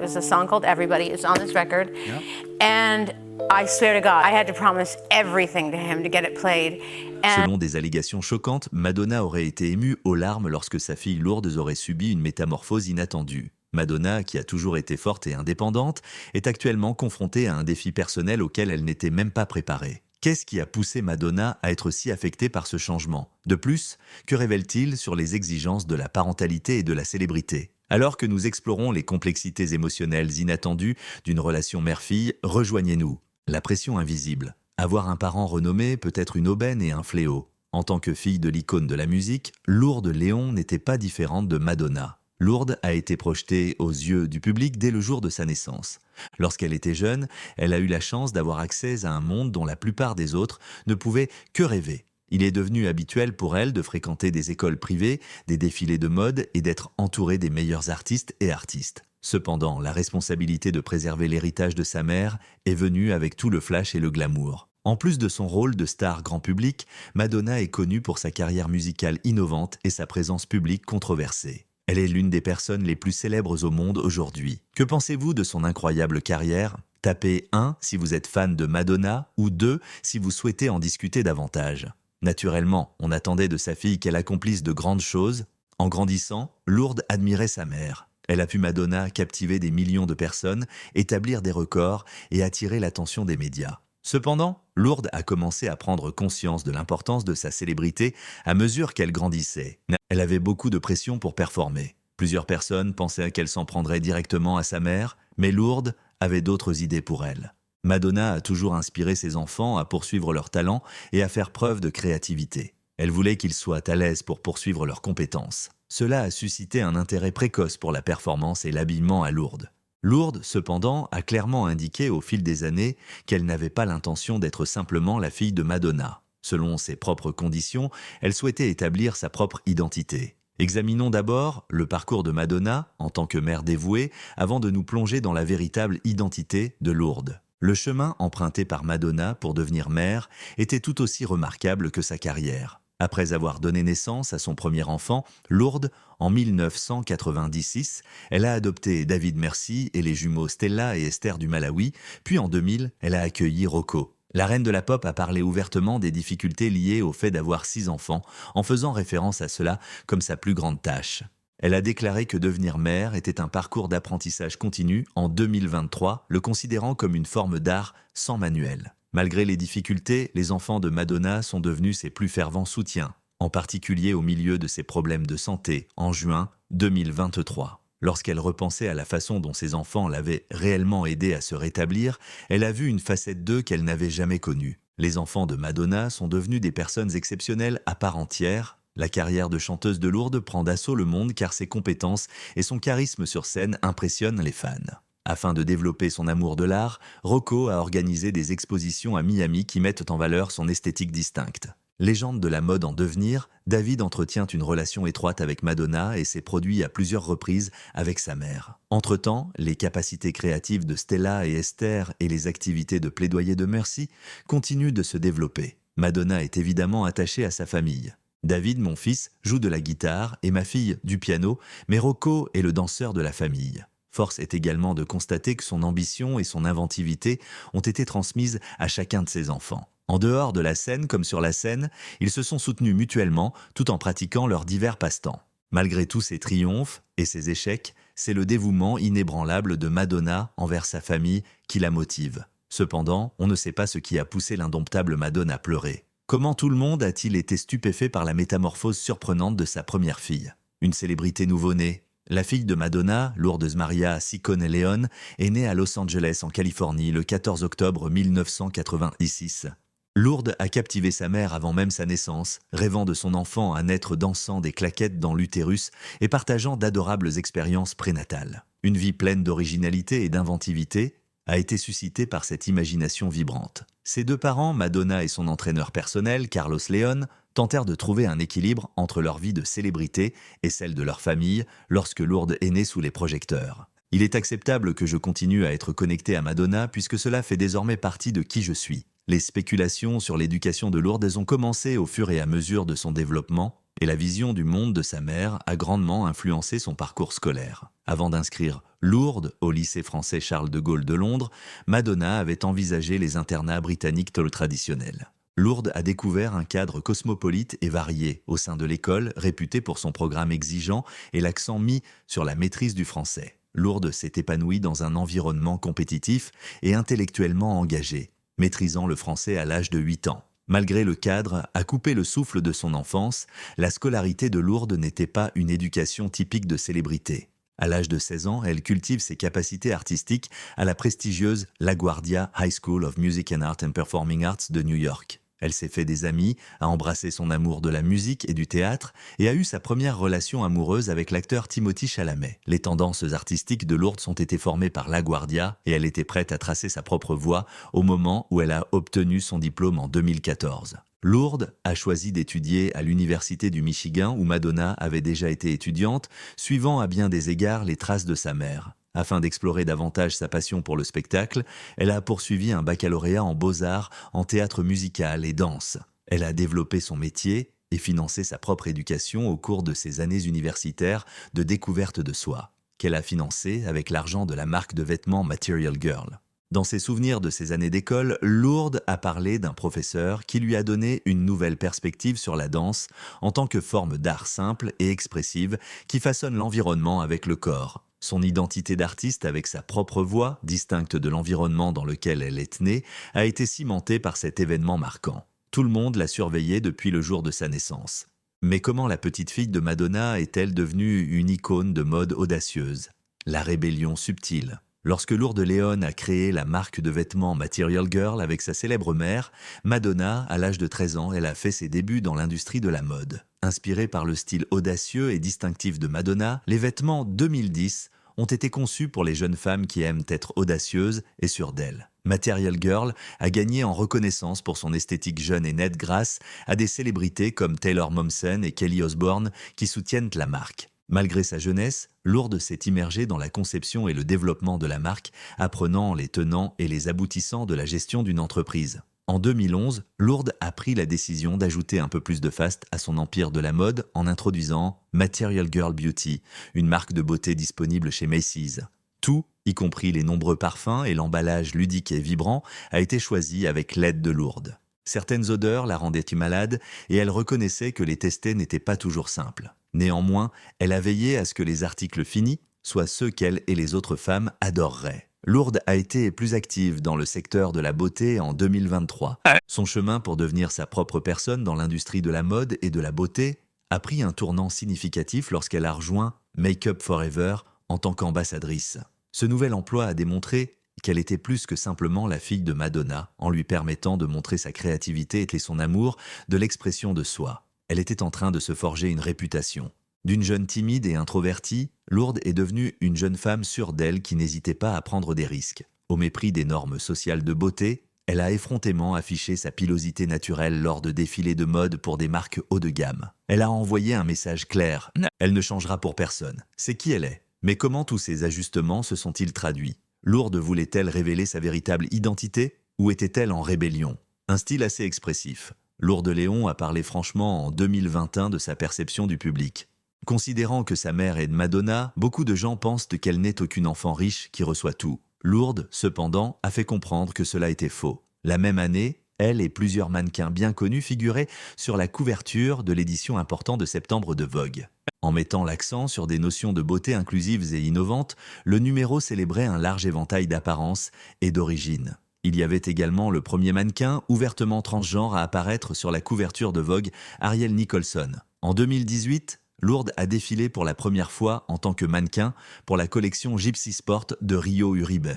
There's a song called Everybody. It's on this record. Yeah. And I swear to God, I had to promise everything to him to get it played. And Selon des allégations choquantes, Madonna aurait été émue aux larmes lorsque sa fille Lourdes aurait subi une métamorphose inattendue. Madonna, qui a toujours été forte et indépendante, est actuellement confrontée à un défi personnel auquel elle n'était même pas préparée. Qu'est-ce qui a poussé Madonna à être si affectée par ce changement? De plus, que révèle-t-il sur les exigences de la parentalité et de la célébrité? Alors que nous explorons les complexités émotionnelles inattendues d'une relation mère-fille, rejoignez-nous. La pression invisible. Avoir un parent renommé peut être une aubaine et un fléau. En tant que fille de l'icône de la musique, Lourdes Léon n'était pas différente de Madonna. Lourdes a été projetée aux yeux du public dès le jour de sa naissance. Lorsqu'elle était jeune, elle a eu la chance d'avoir accès à un monde dont la plupart des autres ne pouvaient que rêver. Il est devenu habituel pour elle de fréquenter des écoles privées, des défilés de mode et d'être entourée des meilleurs artistes et artistes. Cependant, la responsabilité de préserver l'héritage de sa mère est venue avec tout le flash et le glamour. En plus de son rôle de star grand public, Madonna est connue pour sa carrière musicale innovante et sa présence publique controversée. Elle est l'une des personnes les plus célèbres au monde aujourd'hui. Que pensez-vous de son incroyable carrière? Tapez 1 si vous êtes fan de Madonna ou 2 si vous souhaitez en discuter davantage. Naturellement, on attendait de sa fille qu'elle accomplisse de grandes choses. En grandissant, Lourdes admirait sa mère. Elle a vu Madonna captiver des millions de personnes, établir des records et attirer l'attention des médias. Cependant, Lourdes a commencé à prendre conscience de l'importance de sa célébrité à mesure qu'elle grandissait. Elle avait beaucoup de pression pour performer. Plusieurs personnes pensaient qu'elle s'en prendrait directement à sa mère, mais Lourdes avait d'autres idées pour elle. Madonna a toujours inspiré ses enfants à poursuivre leurs talents et à faire preuve de créativité. Elle voulait qu'ils soient à l'aise pour poursuivre leurs compétences. Cela a suscité un intérêt précoce pour la performance et l'habillement à Lourdes. Lourdes, cependant, a clairement indiqué au fil des années qu'elle n'avait pas l'intention d'être simplement la fille de Madonna. Selon ses propres conditions, elle souhaitait établir sa propre identité. Examinons d'abord le parcours de Madonna en tant que mère dévouée avant de nous plonger dans la véritable identité de Lourdes. Le chemin emprunté par Madonna pour devenir mère était tout aussi remarquable que sa carrière. Après avoir donné naissance à son premier enfant, Lourdes, en 1996, elle a adopté David Merci et les jumeaux Stella et Esther du Malawi, puis en 2000, elle a accueilli Rocco. La reine de la pop a parlé ouvertement des difficultés liées au fait d'avoir 6 enfants, en faisant référence à cela comme sa plus grande tâche. Elle a déclaré que devenir mère était un parcours d'apprentissage continu en 2023, le considérant comme une forme d'art sans manuel. Malgré les difficultés, les enfants de Madonna sont devenus ses plus fervents soutiens, en particulier au milieu de ses problèmes de santé en juin 2023. Lorsqu'elle repensait à la façon dont ses enfants l'avaient réellement aidée à se rétablir, elle a vu une facette d'eux qu'elle n'avait jamais connue. Les enfants de Madonna sont devenus des personnes exceptionnelles à part entière. La carrière de chanteuse de Lourdes prend d'assaut le monde car ses compétences et son charisme sur scène impressionnent les fans. Afin de développer son amour de l'art, Rocco a organisé des expositions à Miami qui mettent en valeur son esthétique distincte. Légende de la mode en devenir, David entretient une relation étroite avec Madonna et s'est produit à plusieurs reprises avec sa mère. Entre-temps, les capacités créatives de Stella et Esther et les activités de plaidoyer de Merci continuent de se développer. Madonna est évidemment attachée à sa famille. David, mon fils, joue de la guitare et ma fille du piano, mais Rocco est le danseur de la famille. Force est également de constater que son ambition et son inventivité ont été transmises à chacun de ses enfants. En dehors de la scène comme sur la scène, ils se sont soutenus mutuellement tout en pratiquant leurs divers passe-temps. Malgré tous ses triomphes et ses échecs, c'est le dévouement inébranlable de Madonna envers sa famille qui la motive. Cependant, on ne sait pas ce qui a poussé l'indomptable Madonna à pleurer. Comment tout le monde a-t-il été stupéfait par la métamorphose surprenante de sa première fille? Une célébrité nouveau-née. La fille de Madonna, Lourdes Maria Ciccone Leon, est née à Los Angeles, en Californie, le 14 octobre 1986. Lourdes a captivé sa mère avant même sa naissance, rêvant de son enfant à naître dansant des claquettes dans l'utérus et partageant d'adorables expériences prénatales. Une vie pleine d'originalité et d'inventivité a été suscitée par cette imagination vibrante. Ses deux parents, Madonna et son entraîneur personnel, Carlos Leon, tentèrent de trouver un équilibre entre leur vie de célébrité et celle de leur famille lorsque Lourdes est née sous les projecteurs. Il est acceptable que je continue à être connecté à Madonna puisque cela fait désormais partie de qui je suis. Les spéculations sur l'éducation de Lourdes ont commencé au fur et à mesure de son développement Et la vision du monde de sa mère a grandement influencé son parcours scolaire. Avant d'inscrire Lourdes au lycée français Charles de Gaulle de Londres, Madonna avait envisagé les internats britanniques traditionnels. Lourdes a découvert un cadre cosmopolite et varié au sein de l'école, réputée pour son programme exigeant et l'accent mis sur la maîtrise du français. Lourdes s'est épanouie dans un environnement compétitif et intellectuellement engagé, maîtrisant le français à l'âge de 8 ans. Malgré le cadre à couper le souffle de son enfance, la scolarité de Lourdes n'était pas une éducation typique de célébrité. À l'âge de 16 ans, elle cultive ses capacités artistiques à la prestigieuse LaGuardia High School of Music and Art and Performing Arts de New York. Elle s'est fait des amis, a embrassé son amour de la musique et du théâtre et a eu sa première relation amoureuse avec l'acteur Timothée Chalamet. Les tendances artistiques de Lourdes ont été formées par LaGuardia et elle était prête à tracer sa propre voie au moment où elle a obtenu son diplôme en 2014. Lourdes a choisi d'étudier à l'Université du Michigan où Madonna avait déjà été étudiante, suivant à bien des égards les traces de sa mère. Afin d'explorer davantage sa passion pour le spectacle, elle a poursuivi un baccalauréat en beaux-arts, en théâtre musical et danse. Elle a développé son métier et financé sa propre éducation au cours de ses années universitaires de découverte de soi, qu'elle a financé avec l'argent de la marque de vêtements Material Girl. Dans ses souvenirs de ses années d'école, Lourdes a parlé d'un professeur qui lui a donné une nouvelle perspective sur la danse en tant que forme d'art simple et expressive qui façonne l'environnement avec le corps. Son identité d'artiste avec sa propre voix, distincte de l'environnement dans lequel elle est née, a été cimentée par cet événement marquant. Tout le monde l'a surveillée depuis le jour de sa naissance. Mais comment la petite fille de Madonna est-elle devenue une icône de mode audacieuse? La rébellion subtile. Lorsque Lourdes Léon a créé la marque de vêtements Material Girl avec sa célèbre mère, Madonna, à l'âge de 13 ans, elle a fait ses débuts dans l'industrie de la mode. Inspirés par le style audacieux et distinctif de Madonna, les vêtements 2010 ont été conçus pour les jeunes femmes qui aiment être audacieuses et sûres d'elles. Material Girl a gagné en reconnaissance pour son esthétique jeune et nette grâce à des célébrités comme Taylor Momsen et Kelly Osbourne qui soutiennent la marque. Malgré sa jeunesse, Lourdes s'est immergée dans la conception et le développement de la marque, apprenant les tenants et les aboutissants de la gestion d'une entreprise. En 2011, Lourdes a pris la décision d'ajouter un peu plus de faste à son empire de la mode en introduisant Material Girl Beauty, une marque de beauté disponible chez Macy's. Tout, y compris les nombreux parfums et l'emballage ludique et vibrant, a été choisi avec l'aide de Lourdes. Certaines odeurs la rendaient malade et elle reconnaissait que les tester n'était pas toujours simple. Néanmoins, elle a veillé à ce que les articles finis soient ceux qu'elle et les autres femmes adoreraient. Lourdes a été plus active dans le secteur de la beauté en 2023. Son chemin pour devenir sa propre personne dans l'industrie de la mode et de la beauté a pris un tournant significatif lorsqu'elle a rejoint Make Up For Ever en tant qu'ambassadrice. Ce nouvel emploi a démontré qu'elle était plus que simplement la fille de Madonna, en lui permettant de montrer sa créativité et son amour de l'expression de soi. Elle était en train de se forger une réputation. D'une jeune timide et introvertie, Lourdes est devenue une jeune femme sûre d'elle qui n'hésitait pas à prendre des risques. Au mépris des normes sociales de beauté, elle a effrontément affiché sa pilosité naturelle lors de défilés de mode pour des marques haut de gamme. Elle a envoyé un message clair. Elle ne changera pour personne. C'est qui elle est. Mais comment tous ces ajustements se sont-ils traduits? Lourdes voulait-elle révéler sa véritable identité ou était-elle en rébellion? Un style assez expressif. Lourdes Léon a parlé franchement en 2021 de sa perception du public. Considérant que sa mère est de Madonna, beaucoup de gens pensent qu'elle n'est aucune enfant riche qui reçoit tout. Lourdes, cependant, a fait comprendre que cela était faux. La même année, elle et plusieurs mannequins bien connus figuraient sur la couverture de l'édition importante de septembre de Vogue. En mettant l'accent sur des notions de beauté inclusives et innovantes, le numéro célébrait un large éventail d'apparences et d'origines. Il y avait également le premier mannequin ouvertement transgenre à apparaître sur la couverture de Vogue, Ariel Nicholson. En 2018, Lourdes a défilé pour la première fois en tant que mannequin pour la collection Gypsy Sport de Rio Uribe.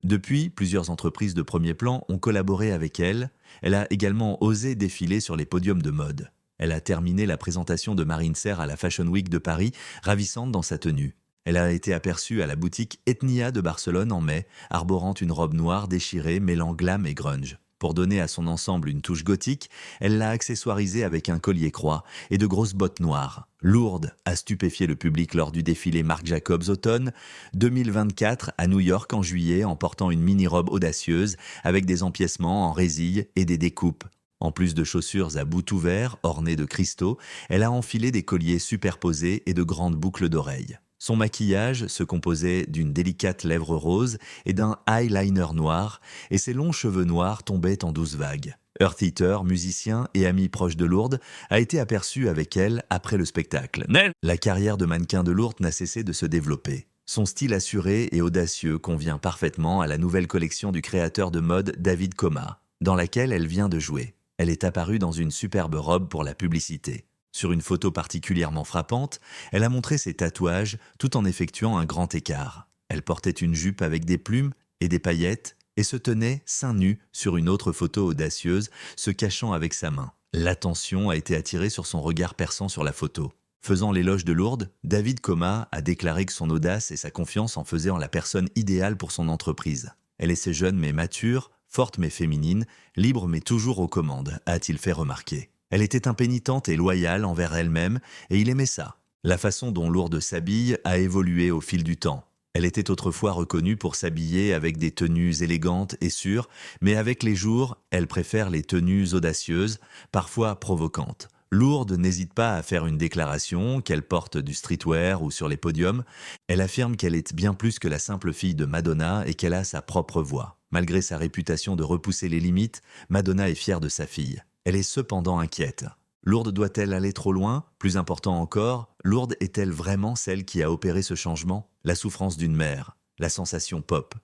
Depuis, plusieurs entreprises de premier plan ont collaboré avec elle. Elle a également osé défiler sur les podiums de mode. Elle a terminé la présentation de Marine Serre à la Fashion Week de Paris, ravissante dans sa tenue. Elle a été aperçue à la boutique Ethnia de Barcelone en mai, arborant une robe noire déchirée mêlant glam et grunge. Pour donner à son ensemble une touche gothique, elle l'a accessoirisé avec un collier croix et de grosses bottes noires. Lourdes a stupéfié le public lors du défilé Marc Jacobs automne 2024 à New York en juillet en portant une mini-robe audacieuse avec des empiècements en résille et des découpes En plus de chaussures à bout ouvert, ornées de cristaux, elle a enfilé des colliers superposés et de grandes boucles d'oreilles. Son maquillage se composait d'une délicate lèvre rose et d'un eyeliner noir, et ses longs cheveux noirs tombaient en douces vagues. Earth Eater, musicien et ami proche de Lourdes, a été aperçu avec elle après le spectacle. La carrière de mannequin de Lourdes n'a cessé de se développer. Son style assuré et audacieux convient parfaitement à la nouvelle collection du créateur de mode David Koma, dans laquelle elle vient de jouer. Elle est apparue dans une superbe robe pour la publicité. Sur une photo particulièrement frappante, elle a montré ses tatouages tout en effectuant un grand écart. Elle portait une jupe avec des plumes et des paillettes et se tenait seins nus sur une autre photo audacieuse, se cachant avec sa main. L'attention a été attirée sur son regard perçant sur la photo. Faisant l'éloge de Lourdes, David Koma a déclaré que son audace et sa confiance en faisaient en la personne idéale pour son entreprise. Elle est jeune mais mature, forte mais féminine, libre mais toujours aux commandes, a-t-il fait remarquer. Elle était impénitente et loyale envers elle-même, et il aimait ça. La façon dont Lourdes s'habille a évolué au fil du temps. Elle était autrefois reconnue pour s'habiller avec des tenues élégantes et sûres, mais avec les jours, elle préfère les tenues audacieuses, parfois provocantes. Lourdes n'hésite pas à faire une déclaration, qu'elle porte du streetwear ou sur les podiums. Elle affirme qu'elle est bien plus que la simple fille de Madonna et qu'elle a sa propre voix. Malgré sa réputation de repousser les limites, Madonna est fière de sa fille. Elle est cependant inquiète. Lourdes doit-elle aller trop loin? Plus important encore, Lourdes est-elle vraiment celle qui a opéré ce changement? La souffrance d'une mère, la sensation pop.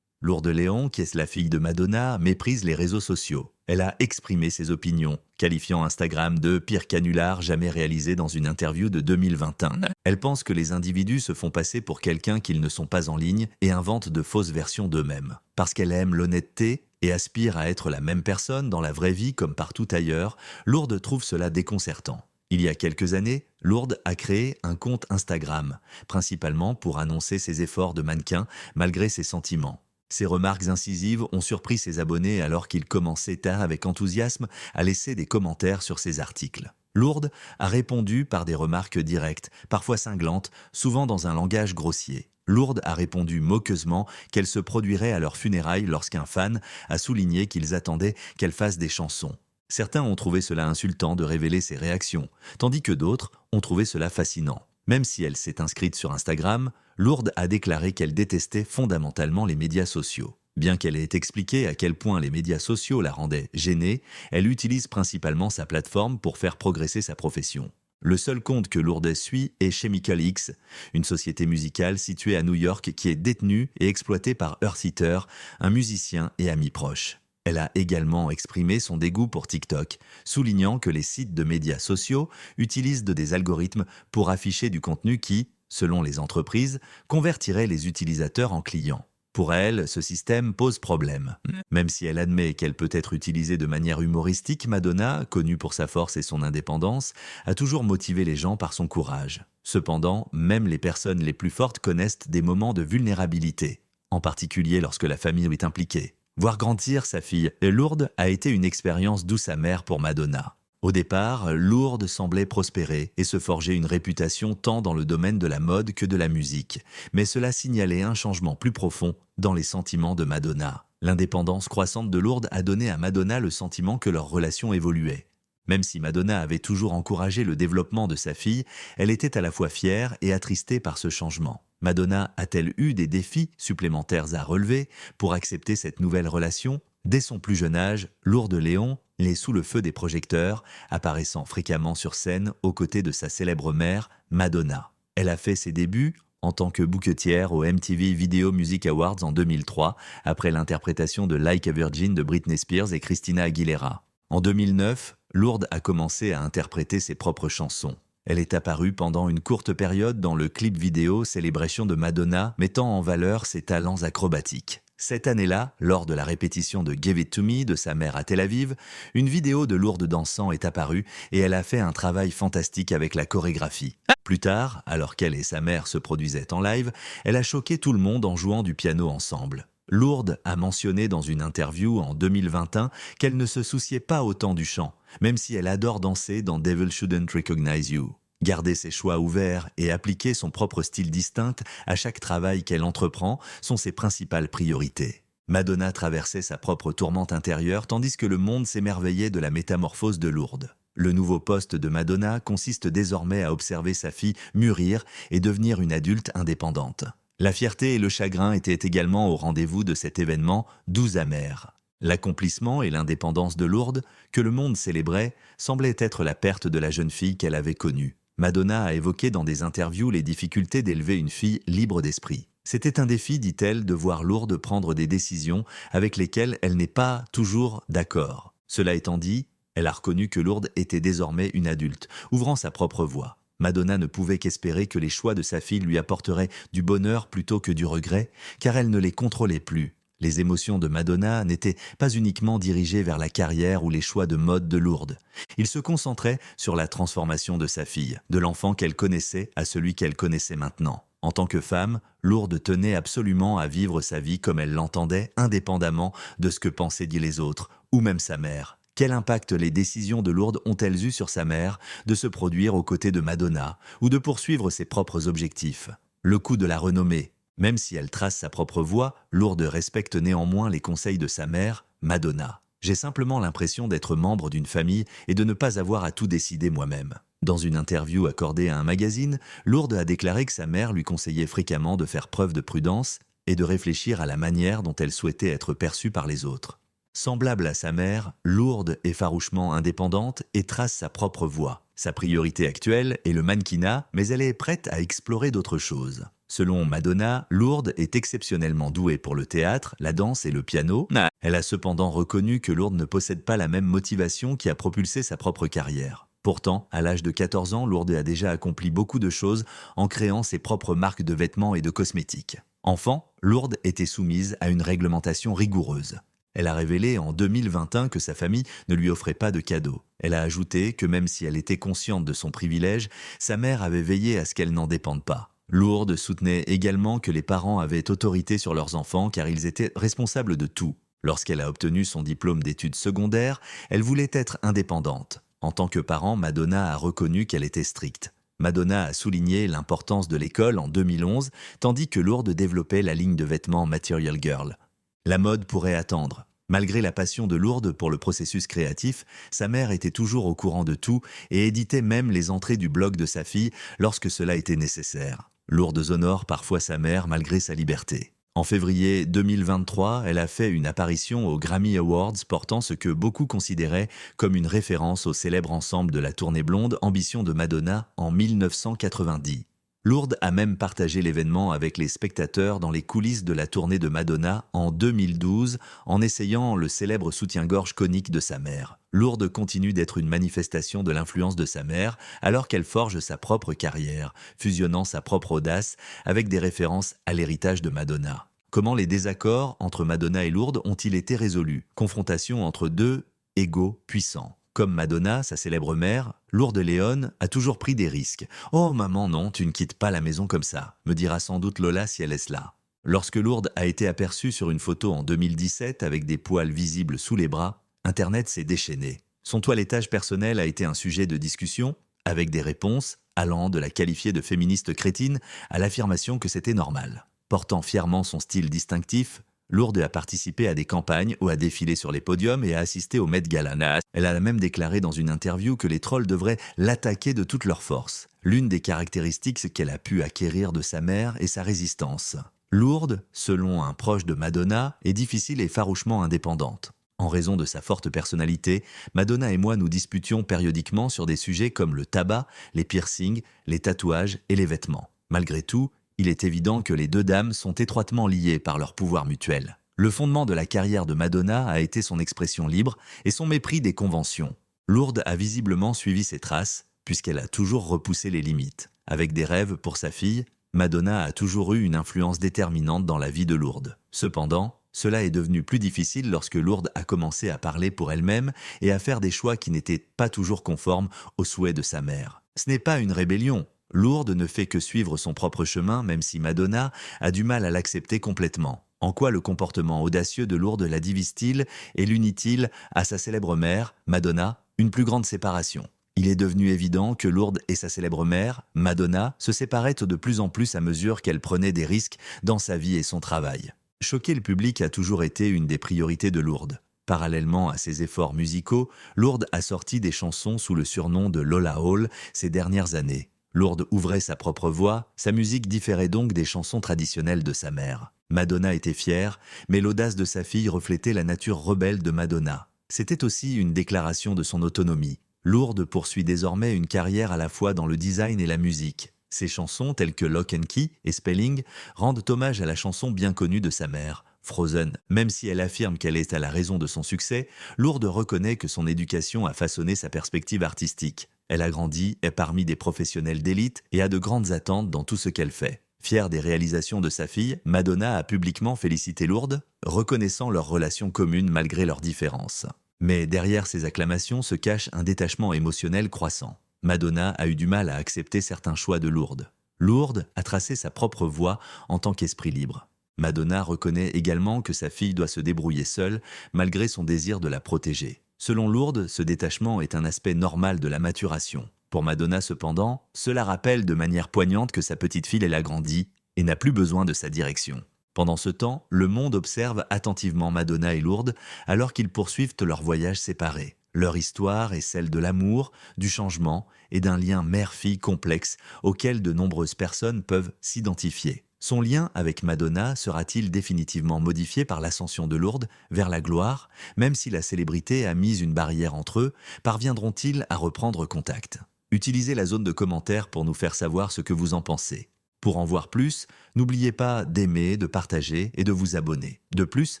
Lourdes Léon, qui est la fille de Madonna, méprise les réseaux sociaux. Elle a exprimé ses opinions, qualifiant Instagram de pire canular jamais réalisé dans une interview de 2021. Elle pense que les individus se font passer pour quelqu'un qu'ils ne sont pas en ligne et inventent de fausses versions d'eux-mêmes. Parce qu'elle aime l'honnêteté et aspire à être la même personne dans la vraie vie comme partout ailleurs, Lourdes trouve cela déconcertant. Il y a quelques années, Lourdes a créé un compte Instagram, principalement pour annoncer ses efforts de mannequin malgré ses sentiments. Ses remarques incisives ont surpris ses abonnés alors qu'ils commençaient avec enthousiasme à laisser des commentaires sur ses articles. Lourdes a répondu par des remarques directes, parfois cinglantes, souvent dans un langage grossier. Lourdes a répondu moqueusement qu'elle se produirait à leurs funérailles lorsqu'un fan a souligné qu'ils attendaient qu'elle fasse des chansons. Certains ont trouvé cela insultant de révéler ses réactions, tandis que d'autres ont trouvé cela fascinant. Même si elle s'est inscrite sur Instagram, Lourdes a déclaré qu'elle détestait fondamentalement les médias sociaux. Bien qu'elle ait expliqué à quel point les médias sociaux la rendaient gênée, elle utilise principalement sa plateforme pour faire progresser sa profession. Le seul compte que Lourdes suit est Chemical X, une société musicale située à New York qui est détenue et exploitée par Earth Eater, un musicien et ami proche. Elle a également exprimé son dégoût pour TikTok, soulignant que les sites de médias sociaux utilisent des algorithmes pour afficher du contenu qui, selon les entreprises, convertirait les utilisateurs en clients. Pour elle, ce système pose problème. Même si elle admet qu'elle peut être utilisée de manière humoristique, Madonna, connue pour sa force et son indépendance, a toujours motivé les gens par son courage. Cependant, même les personnes les plus fortes connaissent des moments de vulnérabilité, en particulier lorsque la famille est impliquée. Voir grandir sa fille Lourdes a été une expérience douce amère pour Madonna. Au départ, Lourdes semblait prospérer et se forger une réputation tant dans le domaine de la mode que de la musique, mais cela signalait un changement plus profond dans les sentiments de Madonna. L'indépendance croissante de Lourdes a donné à Madonna le sentiment que leur relation évoluait. Même si Madonna avait toujours encouragé le développement de sa fille, elle était à la fois fière et attristée par ce changement. Madonna a-t-elle eu des défis supplémentaires à relever pour accepter cette nouvelle relation? Dès son plus jeune âge, Lourdes Léon est sous le feu des projecteurs, apparaissant fréquemment sur scène aux côtés de sa célèbre mère, Madonna. Elle a fait ses débuts en tant que bouquetière au MTV Video Music Awards en 2003, après l'interprétation de Like a Virgin de Britney Spears et Christina Aguilera. En 2009, Lourdes a commencé à interpréter ses propres chansons. Elle est apparue pendant une courte période dans le clip vidéo Celebration de Madonna, mettant en valeur ses talents acrobatiques. Cette année-là, lors de la répétition de Give It To Me de sa mère à Tel Aviv, une vidéo de Lourdes dansant est apparue et elle a fait un travail fantastique avec la chorégraphie. Plus tard, alors qu'elle et sa mère se produisaient en live, elle a choqué tout le monde en jouant du piano ensemble. Lourdes a mentionné dans une interview en 2021 qu'elle ne se souciait pas autant du chant, même si elle adore danser dans Devil Shouldn't Recognize You. Garder ses choix ouverts et appliquer son propre style distinct à chaque travail qu'elle entreprend sont ses principales priorités. Madonna traversait sa propre tourmente intérieure tandis que le monde s'émerveillait de la métamorphose de Lourdes. Le nouveau poste de Madonna consiste désormais à observer sa fille mûrir et devenir une adulte indépendante. La fierté et le chagrin étaient également au rendez-vous de cet événement doux amer. L'accomplissement et l'indépendance de Lourdes, que le monde célébrait, semblaient être la perte de la jeune fille qu'elle avait connue. Madonna a évoqué dans des interviews les difficultés d'élever une fille libre d'esprit. C'était un défi, dit-elle, de voir Lourdes prendre des décisions avec lesquelles elle n'est pas toujours d'accord. Cela étant dit, elle a reconnu que Lourdes était désormais une adulte, ouvrant sa propre voie. Madonna ne pouvait qu'espérer que les choix de sa fille lui apporteraient du bonheur plutôt que du regret, car elle ne les contrôlait plus. Les émotions de Madonna n'étaient pas uniquement dirigées vers la carrière ou les choix de mode de Lourdes. Il se concentrait sur la transformation de sa fille, de l'enfant qu'elle connaissait à celui qu'elle connaissait maintenant. En tant que femme, Lourdes tenait absolument à vivre sa vie comme elle l'entendait, indépendamment de ce que pensaient dire les autres, ou même sa mère. Quel impact les décisions de Lourdes ont-elles eu sur sa mère de se produire aux côtés de Madonna ou de poursuivre ses propres objectifs? Le coup de la renommée. Même si elle trace sa propre voie, Lourdes respecte néanmoins les conseils de sa mère, Madonna. J'ai simplement l'impression d'être membre d'une famille et de ne pas avoir à tout décider moi-même. Dans une interview accordée à un magazine, Lourdes a déclaré que sa mère lui conseillait fréquemment de faire preuve de prudence et de réfléchir à la manière dont elle souhaitait être perçue par les autres. Semblable à sa mère, Lourdes est farouchement indépendante et trace sa propre voie. Sa priorité actuelle est le mannequinat, mais elle est prête à explorer d'autres choses. Selon Madonna, Lourdes est exceptionnellement douée pour le théâtre, la danse et le piano. Elle a cependant reconnu que Lourdes ne possède pas la même motivation qui a propulsé sa propre carrière. Pourtant, à l'âge de 14 ans, Lourdes a déjà accompli beaucoup de choses en créant ses propres marques de vêtements et de cosmétiques. Enfant, Lourdes était soumise à une réglementation rigoureuse. Elle a révélé en 2021 que sa famille ne lui offrait pas de cadeaux. Elle a ajouté que même si elle était consciente de son privilège, sa mère avait veillé à ce qu'elle n'en dépende pas. Lourdes soutenait également que les parents avaient autorité sur leurs enfants car ils étaient responsables de tout. Lorsqu'elle a obtenu son diplôme d'études secondaires, elle voulait être indépendante. En tant que parent, Madonna a reconnu qu'elle était stricte. Madonna a souligné l'importance de l'école en 2011, tandis que Lourdes développait la ligne de vêtements Material Girl. La mode pourrait attendre. Malgré la passion de Lourdes pour le processus créatif, sa mère était toujours au courant de tout et éditait même les entrées du blog de sa fille lorsque cela était nécessaire. Lourdes honore parfois sa mère malgré sa liberté. En février 2023, elle a fait une apparition aux Grammy Awards portant ce que beaucoup considéraient comme une référence au célèbre ensemble de la tournée blonde Ambition de Madonna en 1990. Lourdes a même partagé l'événement avec les spectateurs dans les coulisses de la tournée de Madonna en 2012 en essayant le célèbre soutien-gorge conique de sa mère. Lourdes continue d'être une manifestation de l'influence de sa mère alors qu'elle forge sa propre carrière, fusionnant sa propre audace avec des références à l'héritage de Madonna. Comment les désaccords entre Madonna et Lourdes ont-ils été résolus? Confrontation entre deux égos puissants. Comme Madonna, sa célèbre mère, Lourdes Léon a toujours pris des risques. « Oh maman, non, tu ne quittes pas la maison comme ça », me dira sans doute Lola si elle est là. Lorsque Lourdes a été aperçue sur une photo en 2017 avec des poils visibles sous les bras, Internet s'est déchaîné. Son toilettage personnel a été un sujet de discussion, avec des réponses allant de la qualifier de féministe crétine à l'affirmation que c'était normal. Portant fièrement son style distinctif, Lourdes a participé à des campagnes ou a défilé sur les podiums et a assisté au Met Gala. Elle a même déclaré dans une interview que les trolls devraient l'attaquer de toute leur force. L'une des caractéristiques qu'elle a pu acquérir de sa mère est sa résistance. Lourdes, selon un proche de Madonna, est difficile et farouchement indépendante. En raison de sa forte personnalité, Madonna et moi nous disputions périodiquement sur des sujets comme le tabac, les piercings, les tatouages et les vêtements. Malgré tout, il est évident que les deux dames sont étroitement liées par leur pouvoir mutuel. Le fondement de la carrière de Madonna a été son expression libre et son mépris des conventions. Lourdes a visiblement suivi ses traces, puisqu'elle a toujours repoussé les limites. Avec des rêves pour sa fille, Madonna a toujours eu une influence déterminante dans la vie de Lourdes. Cependant, cela est devenu plus difficile lorsque Lourdes a commencé à parler pour elle-même et à faire des choix qui n'étaient pas toujours conformes aux souhaits de sa mère. Ce n'est pas une rébellion. Lourdes ne fait que suivre son propre chemin, même si Madonna a du mal à l'accepter complètement. En quoi le comportement audacieux de Lourdes la divise-t-il et l'unit-il à sa célèbre mère, Madonna, une plus grande séparation? Il est devenu évident que Lourdes et sa célèbre mère, Madonna, se séparaient de plus en plus à mesure qu'elle prenait des risques dans sa vie et son travail. Choquer le public a toujours été une des priorités de Lourdes. Parallèlement à ses efforts musicaux, Lourdes a sorti des chansons sous le surnom de Lola Hall ces dernières années. Lourdes ouvrait sa propre voix, sa musique différait donc des chansons traditionnelles de sa mère. Madonna était fière, mais l'audace de sa fille reflétait la nature rebelle de Madonna. C'était aussi une déclaration de son autonomie. Lourdes poursuit désormais une carrière à la fois dans le design et la musique. Ses chansons, telles que Lock and Key et Spelling, rendent hommage à la chanson bien connue de sa mère, Frozen. Même si elle affirme qu'elle est à la raison de son succès, Lourdes reconnaît que son éducation a façonné sa perspective artistique. Elle a grandi, est parmi des professionnels d'élite et a de grandes attentes dans tout ce qu'elle fait. Fière des réalisations de sa fille, Madonna a publiquement félicité Lourdes, reconnaissant leur relation commune malgré leurs différences. Mais derrière ces acclamations se cache un détachement émotionnel croissant. Madonna a eu du mal à accepter certains choix de Lourdes. Lourdes a tracé sa propre voie en tant qu'esprit libre. Madonna reconnaît également que sa fille doit se débrouiller seule, malgré son désir de la protéger. Selon Lourdes, ce détachement est un aspect normal de la maturation. Pour Madonna cependant, cela rappelle de manière poignante que sa petite fille elle a grandi et n'a plus besoin de sa direction. Pendant ce temps, le monde observe attentivement Madonna et Lourdes alors qu'ils poursuivent leur voyage séparés. Leur histoire est celle de l'amour, du changement et d'un lien mère-fille complexe auquel de nombreuses personnes peuvent s'identifier. Son lien avec Madonna sera-t-il définitivement modifié par l'ascension de Lourdes vers la gloire? Même si la célébrité a mis une barrière entre eux, parviendront-ils à reprendre contact? Utilisez la zone de commentaires pour nous faire savoir ce que vous en pensez. Pour en voir plus, n'oubliez pas d'aimer, de partager et de vous abonner. De plus,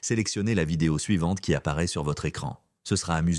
sélectionnez la vidéo suivante qui apparaît sur votre écran. Ce sera amusant.